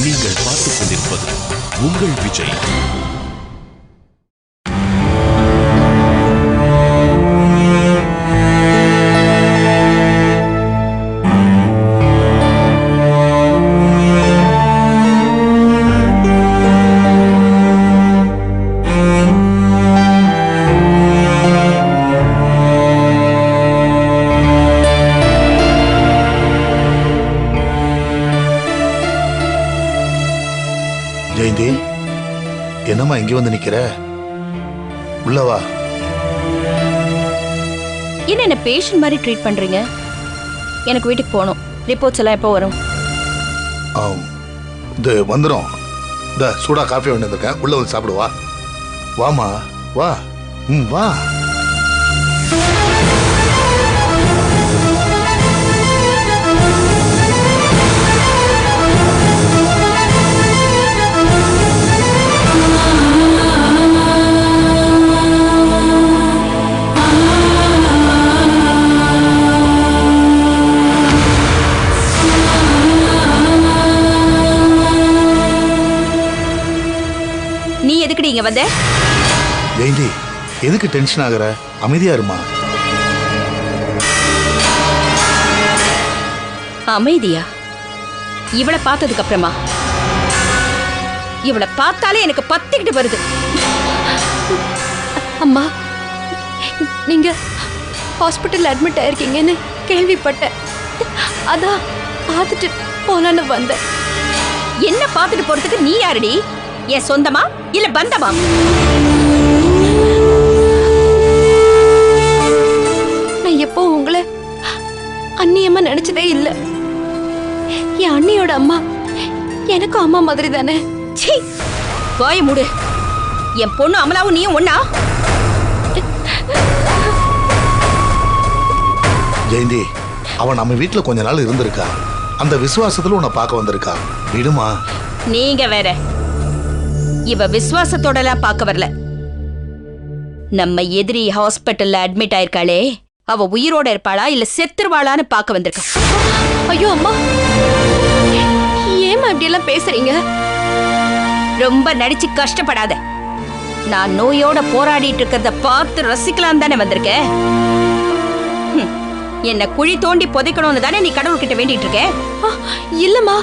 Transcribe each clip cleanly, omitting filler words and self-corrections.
நீங்கள் பார்த்துக் கொண்டிருப்பது உங்கள் விஜய். ஜெயந்தி, என்னம்மா இங்க வந்து நிக்கிற? உள்ளவா. என்ன பேஷண்ட் மாதிரி ட்ரீட் பண்றீங்க? எனக்கு வீட்டுக்கு போகணும். ரிப்போர்ட்ஸ் எல்லாம் எப்போ வரும்? இது வந்துடும். இந்த சூடா காஃபி வேண்டி வந்திருக்கேன், உள்ள வந்து சாப்பிடுவா. வாமா வா. வா. இங்க வந்த? ஜெயந்தி, எதுக்கு டென்ஷன் ஆகுற? அமைதியா இருமா. அமைதியா? இவளை பார்த்ததுக்கு அப்புறமா? இவளை பார்த்தாலே எனக்கு பத்திக்கிட்டு வருது. அம்மா, நீங்க ஹாஸ்பிட்டல் அட்மிட் ஆயிருக்கீங்கன்னு கேள்விப்பட்டேன். அதான் பார்த்துட்டு போலான்னு வந்தேன். என்ன பார்த்துட்டு போறதுக்கு நீ யாருடி? என் சொந்தமா இல்ல பந்தமா? நான் எப்போ உங்களை அண்ணியம்மா நினைச்சதே இல்ல. என் அண்ணியோட அம்மா எனக்கும் அம்மா மாதிரி தானே. சீ, வாய மூடு. என் பொண்ணு அமலாவும் நீயும் ஒண்ணா? ஜெயந்தி, அவன் நம்ம வீட்டுல கொஞ்ச நாள் இருந்திருக்கா. அந்த விசுவாசத்துல உன்னை பார்க்க வந்திருக்கா. விடுமா. நீங்க வேற. இவ விசுவாசத்தோட எல்லாம் பார்க்க வரல. நம்ம எதிரி ஹாஸ்பிட்டல்ல அட்மிட் ஆயிருக்காளே, அவ உயிரோட இருப்பாளா இல்ல செத்துருவாளான்னு பார்க்க வந்திருக்கா. ஐயோ அம்மா, ஏமா இப்படி எல்லாம் பேசுறீங்க? ரொம்ப நடிச்சு கஷ்டப்படாத. நான் நோயோட போராடிட்டு இருக்கிறத பார்த்து ரசிக்கலாம் தானே வந்திருக்கேன். என்ன குழி தோண்டி புதைக்கணும்னு தானே நீ கடவுள்கிட்ட வேண்டிட்டு இருக்க? இல்லம்மா,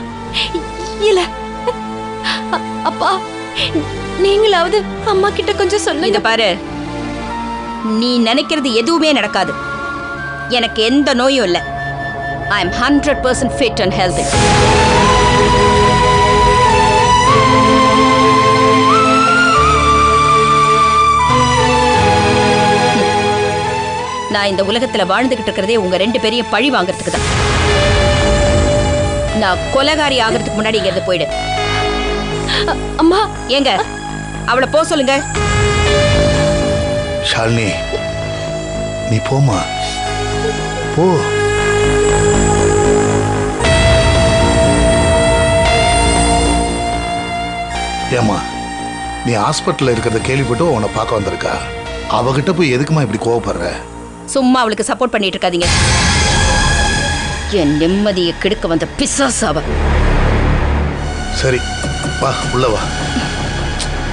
இல்ல. அப்பா, நீங்களாவது அம்மா கிட்ட கொஞ்சம் சொல்லுங்க. பாரு, நீ நினைக்கிறது எதுவுமே நடக்காது. எனக்கு எந்த நோயும் இல்ல. ஐ அம் 100% fit and healthy. நான் இந்த உலகத்துல வாழ்ந்துகிட்டு இருக்கிறதே உங்க ரெண்டு பேரையும் பழி வாங்கறதுக்கு தான். நான் கொலைகாரி ஆகிறதுக்கு முன்னாடி இங்க இருந்து போயிடு. அம்மா, ஏங்க அவளை போ சொல்லுங்க. ஷாலினி, நீ போமா. போ. ஏமா, நீ ஹாஸ்பிட்டல்ல இருக்கிறத கேள்விப்பட்டு உன்னை பார்க்க வந்திருக்கா. அவகிட்ட போய் எதுக்குமா இப்படி கோவப்படுற? சும்மா அவளுக்கு சப்போர்ட் பண்ணிட்டு இருக்காதீங்க. என் நிம்மதியை கெடுக்க வந்த பிசாசாவ. சரி, வா, உள்ள வா.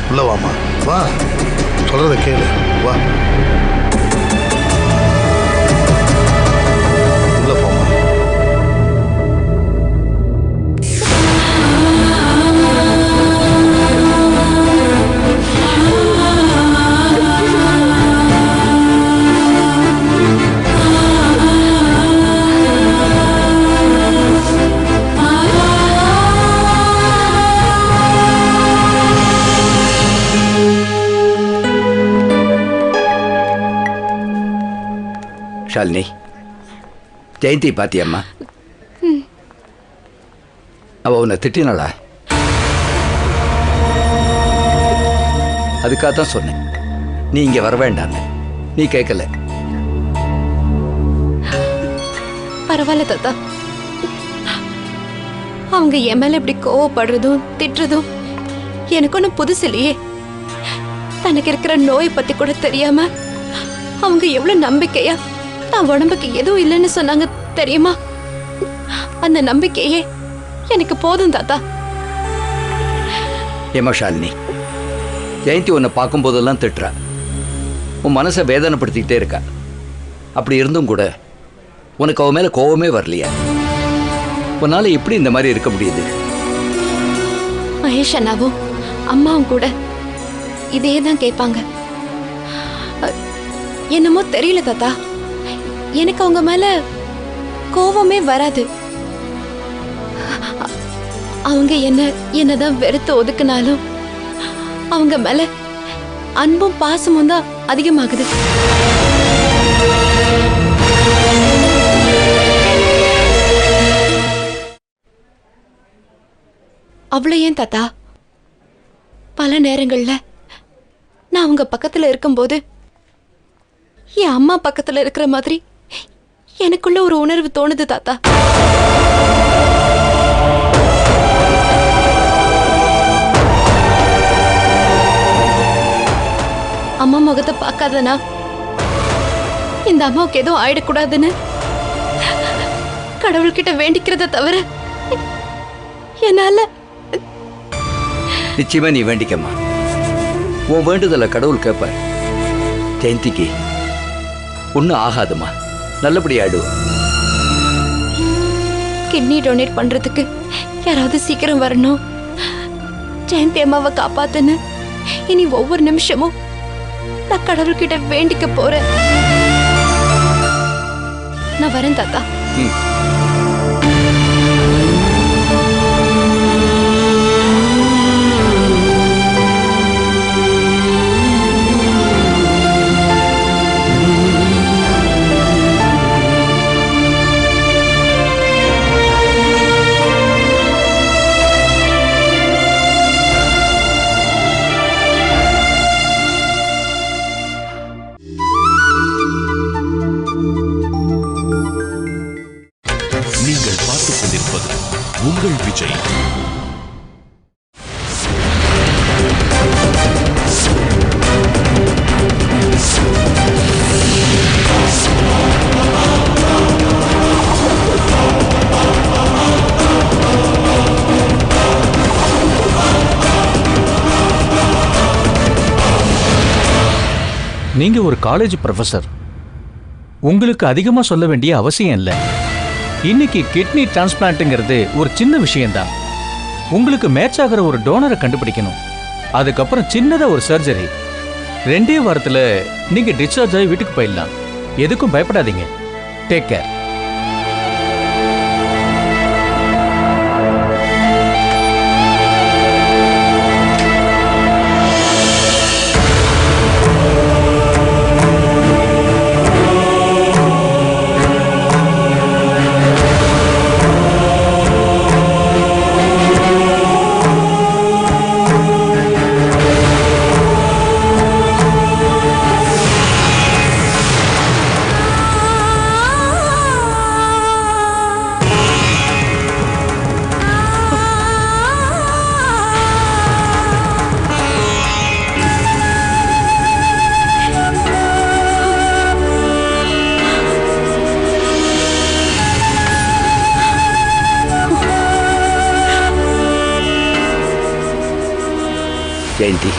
உள்ள வாமா. வா, சொல்றத கேளு. வா, உள்ள போமா. ஷாலினி, ஜெயந்தி பாத்தியம்மா? அவ உன்னை திட்டினாளா? அதுக்காக தான் சொன்னேன், நீ இங்க வர வேண்டாம். நீ கேட்கல. பரவாயில்ல தாத்தா. அவங்க என் மேல இப்படி கோவப்படுறதும் திட்டுறதும் எனக்கு ஒன்றும் புதுசு இல்லையே. தனக்கு இருக்கிற நோயை பத்தி கூட தெரியாம அவங்க எவ்வளவு நம்பிக்கையா நான் உடம்புக்கு எதுவும் இல்லைன்னு சொன்னாங்க தெரியுமா? அந்த நம்பிக்கையே எனக்கு போதும் தாத்தா. ஏமா ஷாலினி, ஜெயந்தி உன்னை பார்க்கும்போதெல்லாம் திட்டுறா, உன் மனசை வேதனைப்படுத்திக்கிட்டே இருக்கா. அப்படி இருந்தும் கூட உனக்கு அவன் மேலே கோவமே வரலையா? உன்னால எப்படி இந்த மாதிரி இருக்க முடியுது? மகேஷ் அண்ணாவும் அம்மாவும் கூட இதே தான் கேட்பாங்க. என்னமோ தெரியல தாத்தா, எனக்கு அவங்க மேல கோவமே வராது. அவங்க என்னதான் வெறுத்து ஒதுக்குனாலும் அவங்க மேல அன்பும் பாசமும் தான் அதிகமாகுது. அவ்வளோ ஏன் தாத்தா, பல நேரங்கள்ல நான் அவங்க பக்கத்துல இருக்கும்போது என் அம்மா பக்கத்துல இருக்கிற மாதிரி எனக்குள்ள ஒரு உணர்வு தோணுது தாத்தா. அம்மா முகத்தை பார்க்காதனா இந்த அம்மாவுக்கு எதுவும் ஆயிடக்கூடாதுன்னு கடவுள்கிட்ட வேண்டிக்கிறத தவிர என்னால. நிச்சயமா நீ வேண்டிக்கம்மா, உன் வேண்டுதலை கடவுள் கேட்பார். ஜெயந்திக்கு ஒன்றும் ஆகாதுமா, நல்லபடியாடு. கிட்னி டொனேட் பண்றதுக்கு யாராவது சீக்கிரம் வரணும். ஜெயந்தி அம்மாவை காப்பாத்துன்னு இனி ஒவ்வொரு நிமிஷமும் நான் கடவுள்கிட்ட வேண்டிக்க போறேன். நான் வரேன் தாத்தா. நீங்கள் பார்த்துக் கொண்டிருப்பது உங்கள் விஜய். நீங்க ஒரு காலேஜ் ப்ரொஃபசர், உங்களுக்கு அதிகமா சொல்ல வேண்டிய அவசியம் இல்லை. இன்னைக்கு கிட்னி டிரான்ஸ்பிளான்ட்ங்கிறது ஒரு சின்ன விஷயம்தான். உங்களுக்கு மேட்ச் ஆகிற ஒரு டோனரை கண்டுபிடிக்கணும். அதுக்கப்புறம் சின்னதா ஒரு சர்ஜரி. 2 வாரத்துல நீங்க டிஸ்சார்ஜ் ஆகி வீட்டுக்கு போயிடலாம். எதுக்கும் பயப்படாதீங்க. Take care. ஜெயந்தி,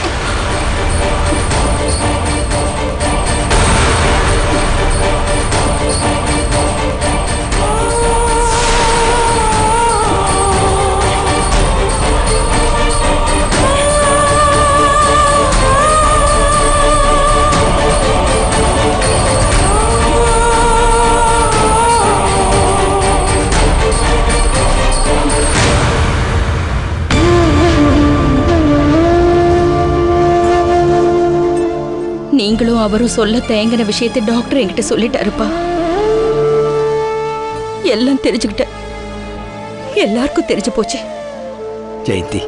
நீங்களும் அவரும் சொல்ல தேங்கின விஷயத்தை டாக்டர் என்கிட்ட சொல்லிட்டாருப்பா. எல்லாம் தெரிஞ்சுக்கிட்டேன். எல்லாருக்கும் தெரிஞ்சு போச்சு. ஜெயந்தி,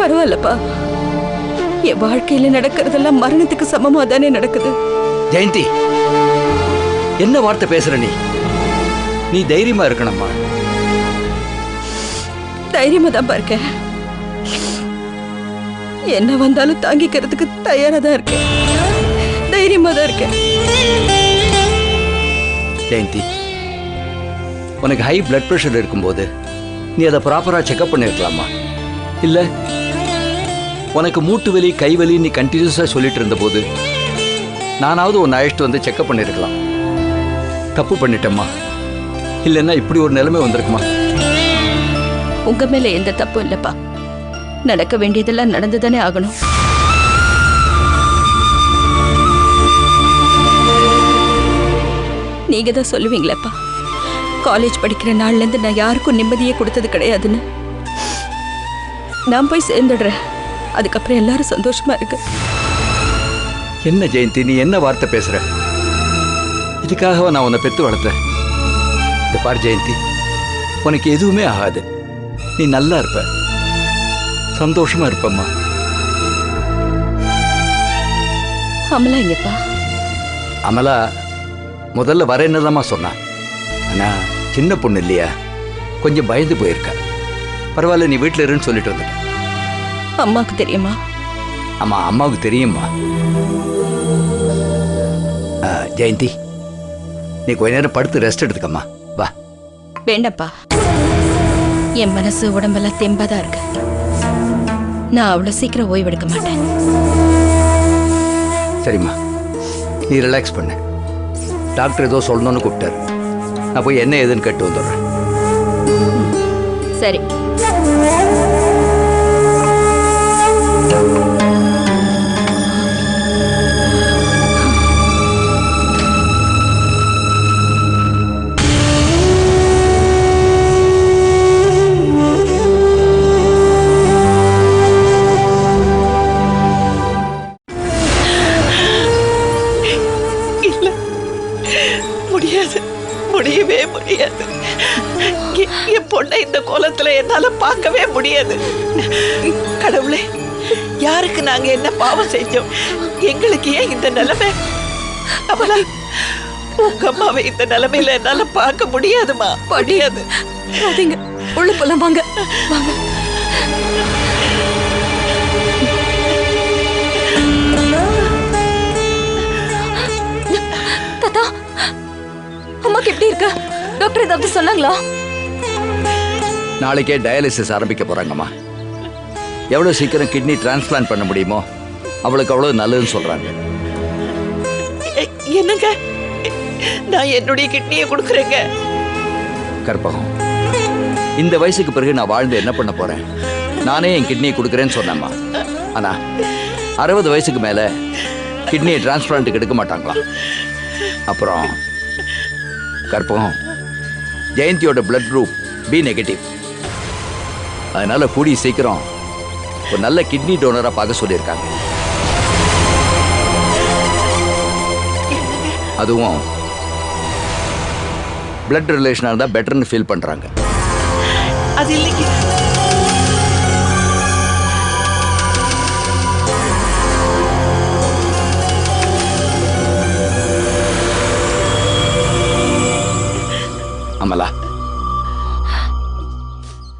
பரவாயில்லப்பா. என் வாழ்க்கையில நடக்கிறதெல்லாம் மரணத்துக்கு சமமா தானே நடக்குது. ஜெயந்தி, என்ன வார்த்தை பேசுற நீ? நீ தைரியமா இருக்கணும்மா. தைரியமா தான் இருக்கேன். என்ன வந்தாலும் தாங்கிக்கிறதுக்கு தயாரா தான் இருக்கேன். தைரியமா தான் இருக்கேன். ஜெயந்தி, உனக்கு ஹை பிளட் பிரஷர் இருக்கும்போது நீ அதை ப்ராப்பரா செக்அப் பண்ணிருக்கலாமா? இல்ல உனக்கு மூட்டு வலி கை வலி நீ கண்டினியூஸா சொல்லிட்டு இருந்த போது நானாவது உன்னை அழைச்சிட்டு வந்து செக்அப் பண்ணிருக்கலாம். தப்பு பண்ணிட்டேம்மா. இல்லைன்னா இப்படி ஒரு நிலைமை வந்திருக்குமா? உங்க மேல எந்த தப்பும் இல்லப்பா. நடக்க வேண்டியதெல்லாம் நடந்துதானே ஆகணும். நீங்க தான் சொல்லுவீங்களேப்பா, காலேஜ் படிக்கிற நாள்ல இருந்து நான் யாருக்கும் நிம்மதியே கொடுத்தது கிடையாதுன்னு. நான் போய் சேர்ந்துடுறேன், அதுக்கப்புறம் எல்லாரும் சந்தோஷமா இருக்கு. என்ன ஜெயந்தி, நீ என்ன வார்த்தை பேசுற? இதுக்காகவா நான் உன்னை பெத்து வளர்த்தேன்? இந்த பார் ஜெயந்தி, உனக்கு எதுவுமே ஆகாது. நீ நல்லா இருப்ப, சந்தோஷமா இருப்பம்மா. அமலா எங்கப்பா? அமலா முதல்ல வரேன்னு சொன்னான். ஆனா சின்ன பொண்ணு இல்லையா, கொஞ்சம் பயந்து போயிருக்கா. பரவாயில்ல, நீ வீட்டில் இருன்னு சொல்லிட்டு வந்துட்டேன். அம்மாவுக்கு தெரியுமா? ஆமா, அம்மாவுக்கு தெரியுமா. ஜெயந்தி, நீ கொஞ்ச நேரம் படுத்து ரெஸ்ட் எடுத்துக்கம்மா. வா. வேண்டாப்பா, என் மனசு உடம்பெல்லாம் தெம்பாதான் இருக்கு. நான் அவ்வளவு சீக்கிரம் ஓய்வெடுக்க மாட்டேன். சரிம்மா, நீ ரிலாக்ஸ் பண்ணு. டாக்டர் ஏதோ சொல்லணும்னு கூப்பிட்டாரு. நான் போய் என்ன ஏதுன்னு கேட்டு வந்துடுறேன். சரி. முடியவே முடியாது. என் பொண்ணை இந்த கோலத்துல என்னால பார்க்கவே முடியாது. கடவுளே, யாருக்கு நாங்க என்ன பாவம் செஞ்சோம்? எங்களுக்கு ஏன் இந்த நிலைமை? அவளா, உங்க அம்மாவை இந்த நிலைமையில என்னால பார்க்க முடியாதுமா, முடியாது. உள்ள போலாம், வாங்க வாங்க. தாத்தா, அம்மாக்கு எப்படி இருக்கு? டாக்டர் ஏதாவது சொன்னாங்களா? நாளைக்கே டயாலிசிஸ் ஆரம்பிக்க போறாங்கம்மா. எவ்வளவு சீக்கிரம் கிட்னி டிரான்ஸ்பிளான்ட் பண்ண முடியுமோ அவளுக்கு அவ்வளவு நல்லதுன்னு சொல்றாங்க. என்னங்க, நான் என்னுடைய கிட்னியை கொடுக்குறேங்க. கற்பகம், இந்த வயசுக்கு பிறகு நான் வாழ்ந்து என்ன பண்ண போறேன்? நானே என் கிட்னியை கொடுக்குறேன்னு சொன்னேம்மா. ஆனா 60 வயசுக்கு மேல கிட்னியை டிரான்ஸ்பிளான்ட்டுக்கு எடுக்க மாட்டாங்களா? அப்புறம் கற்பகம், ஜெயந்தியோட பிளட் குரூப் பி நெகட்டிவ். அதனால கூடிய சீக்கிரம் ஒரு நல்ல கிட்னி டோனரா பார்க்க சொல்லியிருக்காங்க. அதுவும் பிளட் ரிலேஷனாக இருந்தால் பெட்டர்னு ஃபீல் பண்றாங்க. அது இல்லைங்க. அமலா,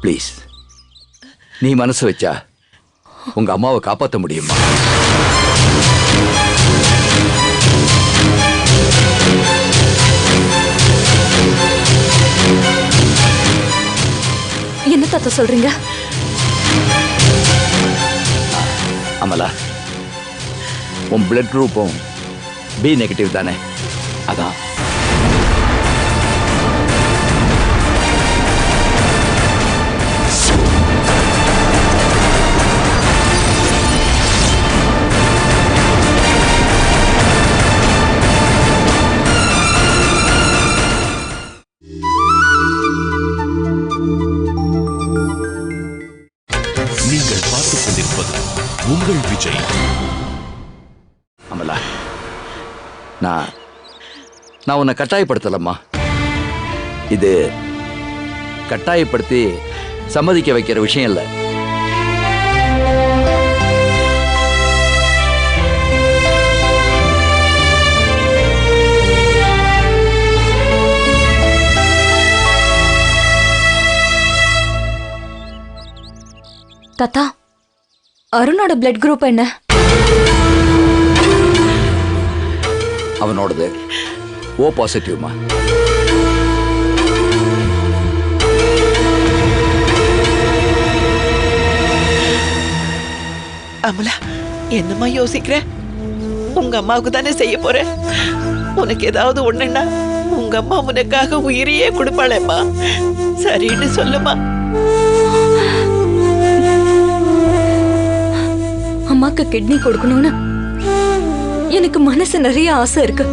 ப்ளீஸ், நீ மனசு வச்சா உங்க அம்மாவை காப்பாற்ற முடியுமா? என்ன தாத்தா சொல்றீங்க? அமலா, உன் பிளட் குரூப்பும் பி நெகட்டிவ் தானே? அதான் நீங்கள் பார்த்துக் கொண்டிருப்பது உங்கள் விஜய். அமலா, நான் உன்னை கட்டாயப்படுத்தலம்மா. இது கட்டாயப்படுத்தி சம்மதிக்க வைக்கிற விஷயம் இல்லை. தாத்தா, அருணோட பிளட் குரூப் என்ன? அவனோடது ஓ பாசிட்டிவ்மா. அமலா என்னம்மா யோசிக்கிற? உங்க அம்மாவுக்கு தானே செய்ய போற. உனக்கு ஏதாவது ஒண்ணுன்னா உங்க அம்மா உனக்காக உயிரையே கொடுப்பாளேம்மா. சரின்னு சொல்லுமா. அம்மாக்கு கிட்னி கொடுக்கணும்னு எனக்கு மனசு நிறைய ஆசை இருக்கு.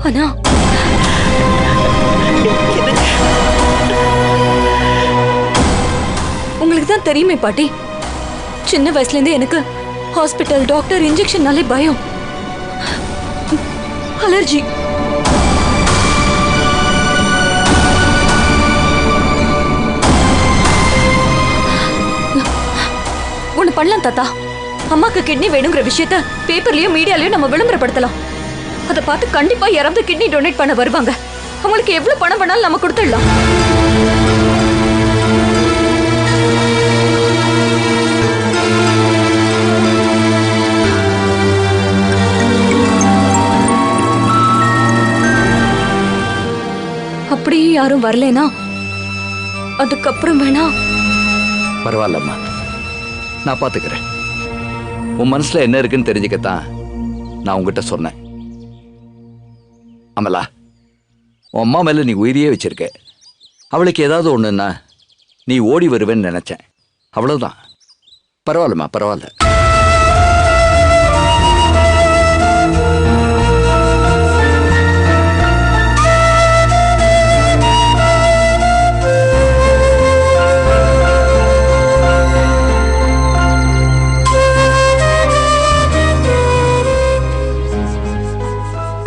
ஆனா உங்களுக்கு தான் தெரியுமே பாட்டி, சின்ன வயசுல இருந்து எனக்கு ஹாஸ்பிட்டல், டாக்டர், இன்ஜெக்ஷன்னாலே பயம், அலர்ஜி. ஒண்ணு பண்ணலாம் தாத்தா, அம்மாக்கு கிட்னி வேணுங்கிற விஷயத்த பேப்பர்லயும் மீடியாலயும் நம்ம விளம்பரப்படுத்தலாம். அதை பார்த்து கண்டிப்பா யாராவது கிட்னி டொனேட் பண்ண வருவாங்க. அவங்களுக்கு எவ்வளவு பணம் வேணாலும் நம்ம கொடுத்துடலாம். அப்படியே யாரும் வரலனா அதுக்கப்புறம் வேணா. பரவாயில்லம்மா, நான் பார்த்துக்கிறேன். உன் மனசுல என்ன இருக்குன்னு தெரிஞ்சுக்கத்தான் நான் உங்ககிட்ட சொன்னேன். அமலா, உன் அம்மா மேல நீ உயிரியே வச்சிருக்க. அவளுக்கு ஏதாவது ஒண்ணுன்னா நீ ஓடி வருவேன்னு நினைச்சேன். அவ்வளவுதான். பரவாயில்லம்மா, பரவாயில்ல.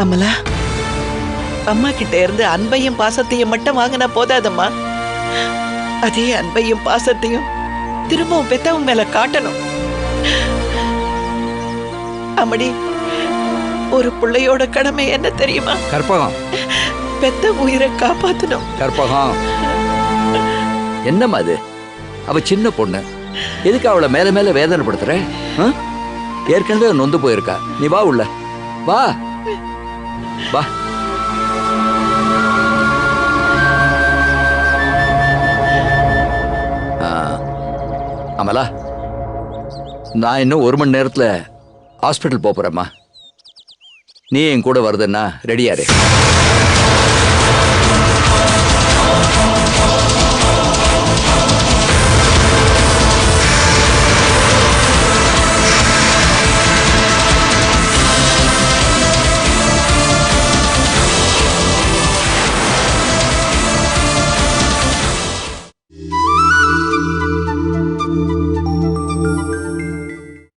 அமலா, அம்மா கிட்ட இருந்து அன்பையும் பாசத்தையும் மட்டும் வாங்கினா போதாதம்மா. அதே அன்பையும் பாசத்தையும் திரும்பவும் பெத்தவங்க மேல காட்டணும். அம்மடி, ஒரு பிள்ளையோட கடமை என்ன தெரியுமா? கற்பகம், பெத்த உயிரை காப்பாத்தணும். கற்பகம், என்னம்மா அது? அவ சின்ன பொண்ணு, எதுக்கு அவளை மேல மேல வேதனைப்படுத்துற? ஏற்கனவே நொந்து போயிருக்கா. நீ வா உள்ள வா வா. அமலா, நான் இன்னும் 1 மணி நேரத்தில் ஹாஸ்பிட்டல் போறேம்மா. நீ என் கூட வருதுன்னா ரெடியாரு.